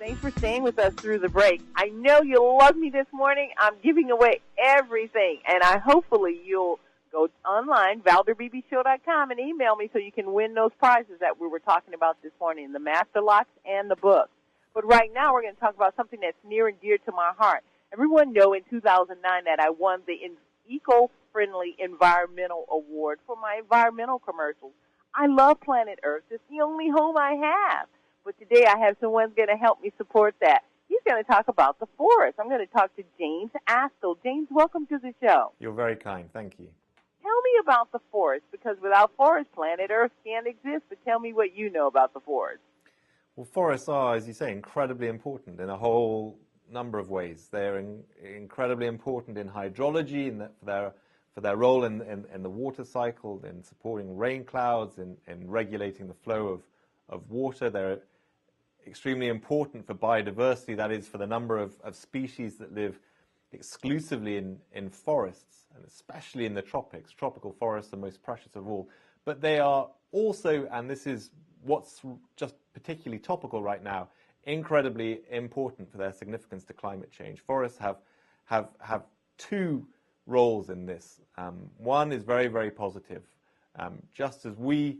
Thanks for staying with us through the break. I know you'll love me this morning. I'm giving away everything, and hopefully you'll go online, valderbbshow.com, and email me so you can win those prizes that we were talking about this morning, the master locks and the book. But right now we're going to talk about something that's near and dear to my heart. Everyone know in 2009 that I won the Eco-Friendly Environmental Award for my environmental commercials. I love planet Earth. It's the only home I have. But today I have someone going to help me support that. He's going to talk about the forest. I'm going to talk to James Astill. James, welcome to the show. You're very kind. Thank you. Tell me about the forest, because without forest, planet Earth can't exist. But tell me what you know about the forest. Well, forests are, as you say, incredibly important in a whole number of ways. They're incredibly important in hydrology, for their role in the water cycle, in supporting rain clouds, in regulating the flow of water. They're extremely important for biodiversity, that is, for the number of species that live exclusively in forests, and especially in the tropics. Tropical forests are the most precious of all. But they are also, and this is what's just particularly topical right now, incredibly important for their significance to climate change. Forests have two roles in this. One is very, very positive. Just as we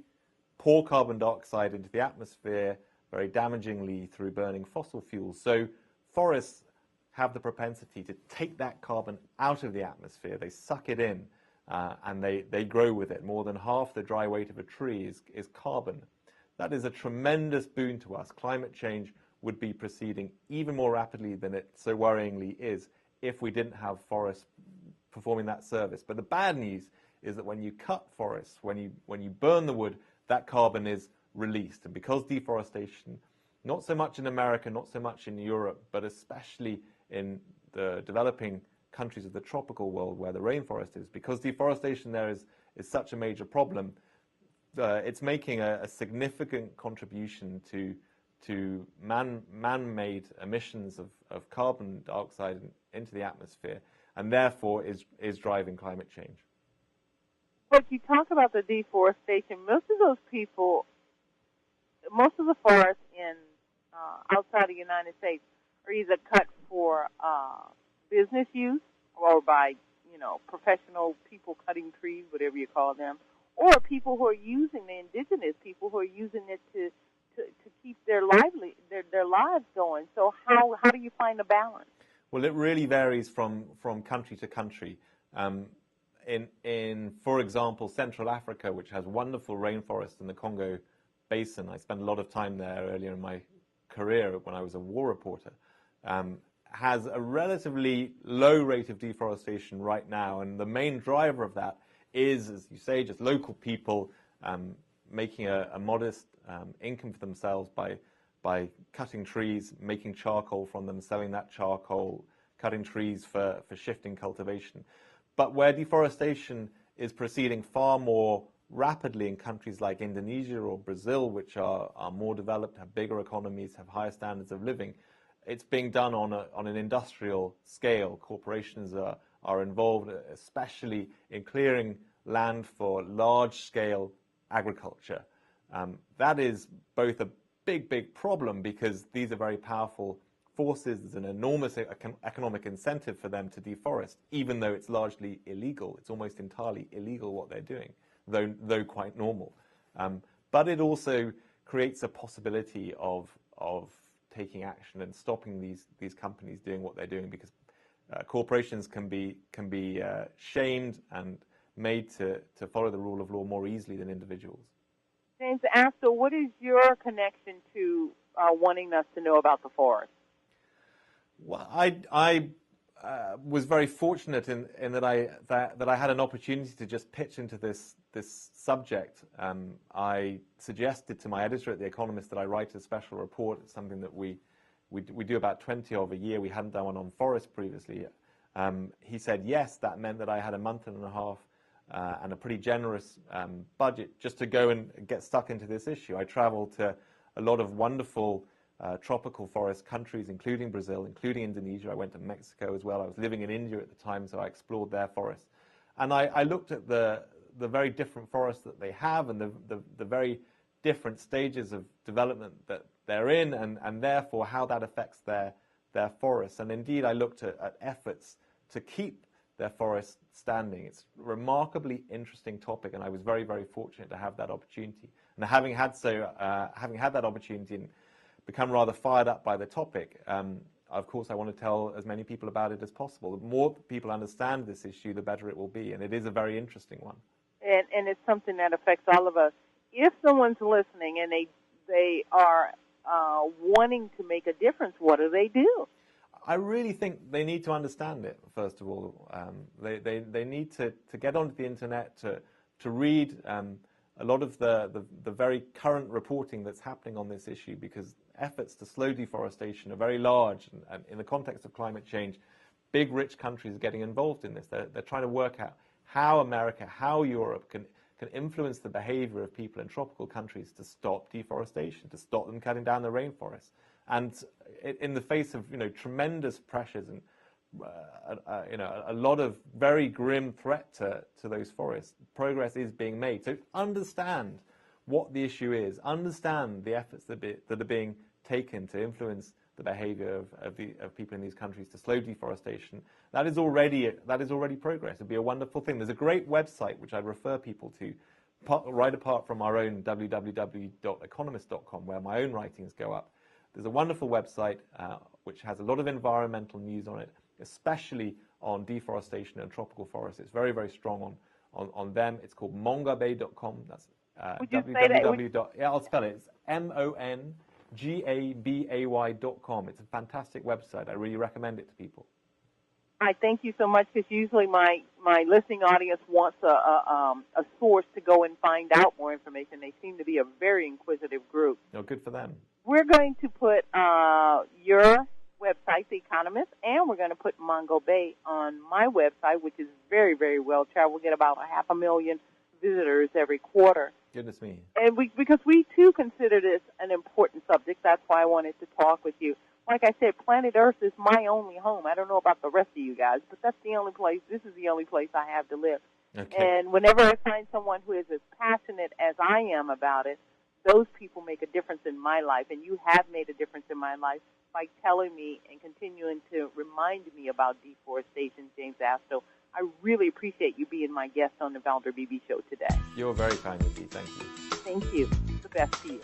pour carbon dioxide into the atmosphere very damagingly through burning fossil fuels, so forests have the propensity to take that carbon out of the atmosphere. They suck it in, and they grow with it. More than half the dry weight of a tree is carbon. That is a tremendous boon to us. Climate change would be proceeding even more rapidly than it so worryingly is if we didn't have forests performing that service. But the bad news is that when you cut forests, when you burn the wood, that carbon is released. And because deforestation, not so much in America, not so much in Europe, but especially in the developing countries of the tropical world where the rainforest is, because deforestation there is such a major problem, it's making a significant contribution to man-made emissions of carbon dioxide into the atmosphere, and therefore is driving climate change. But you talk about the deforestation. Most of the forests outside the United States are either cut for business use or by, professional people cutting trees, whatever you call them, or people who are using, the indigenous people who are using it to keep their lives going. So how do you find the balance? Well, it really varies from country to country. In, for example, Central Africa, which has wonderful rainforests in the Congo Basin, I spent a lot of time there earlier in my career when I was a war reporter, has a relatively low rate of deforestation right now, and the main driver of that is, as you say, just local people making a modest income for themselves by cutting trees, making charcoal from them, selling that charcoal, cutting trees for shifting cultivation. But where deforestation is proceeding far more rapidly in countries like Indonesia or Brazil, which are more developed, have bigger economies, have higher standards of living, it's being done on an industrial scale. Corporations are involved, especially in clearing land for large-scale agriculture. That is both a big problem, because these are very powerful forces. There's an enormous economic incentive for them to deforest, even though it's largely illegal. It's almost entirely illegal what they're doing, though quite normal. But it also creates a possibility of taking action and stopping these companies doing what they're doing, because corporations can be shamed and made to follow the rule of law more easily than individuals. James Astill, what is your connection to wanting us to know about the forest? Well, I was very fortunate in that I had an opportunity to just pitch into this subject. I suggested to my editor at The Economist that I write a special report. It's something that we do about 20 of a year. We hadn't done one on forest previously. He said yes. That meant that I had a month and a half and a pretty generous budget just to go and get stuck into this issue. I traveled to a lot of wonderful tropical forest countries, including Brazil, including Indonesia. I went to Mexico as well. I was living in India at the time, so I explored their forests. And I looked at the very different forests that they have, and the very different stages of development that they're in, and therefore how that affects their forests. And indeed, I looked at efforts to keep their forests standing. It's a remarkably interesting topic, and I was very, very fortunate to have that opportunity. And having had that opportunity and become rather fired up by the topic, of course, I want to tell as many people about it as possible. The more people understand this issue, the better it will be, and it is a very interesting one. And it's something that affects all of us. If someone's listening and they are wanting to make a difference, what do they do? I really think they need to understand it, first of all. They need to get onto the internet, to read a lot of the very current reporting that's happening on this issue, because efforts to slow deforestation are very large. And in the context of climate change, big, rich countries are getting involved in this. They're trying to work out how America, how Europe can influence the behavior of people in tropical countries to stop deforestation, to stop them cutting down the rainforests. And in the face of tremendous pressures and a lot of very grim threat to those forests, progress is being made. So understand what the issue is, understand the efforts that are being taken to influence the behavior of people in these countries to slow deforestation. That is already progress. It'd be a wonderful thing. There's a great website which I'd refer people to, right apart from our own www.economist.com, where my own writings go up. There's a wonderful website which has a lot of environmental news on it, especially on deforestation and tropical forests. It's very, very strong on them. It's called mongabay.com. That's www. Yeah, I'll spell it. It's MONGABAY.com. It's a fantastic website. I really recommend it to people. I thank you so much, because usually my listening audience wants a source to go and find out more information. They seem to be a very inquisitive group. Oh, good for them. We're going to put your website, The Economist, and we're going to put Mongo Bay on my website, which is very, very well traveled. We get about 500,000 visitors every quarter. Goodness me. And because we, too, consider this an important subject. That's why I wanted to talk with you. Like I said, planet Earth is my only home. I don't know about the rest of you guys, but this is the only place I have to live. Okay. And whenever I find someone who is as passionate as I am about it, those people make a difference in my life, and you have made a difference in my life by telling me and continuing to remind me about deforestation, James Astill. I really appreciate you being my guest on the Valder Beebe Show today. You're very kind indeed. Thank you. Thank you. The best to you.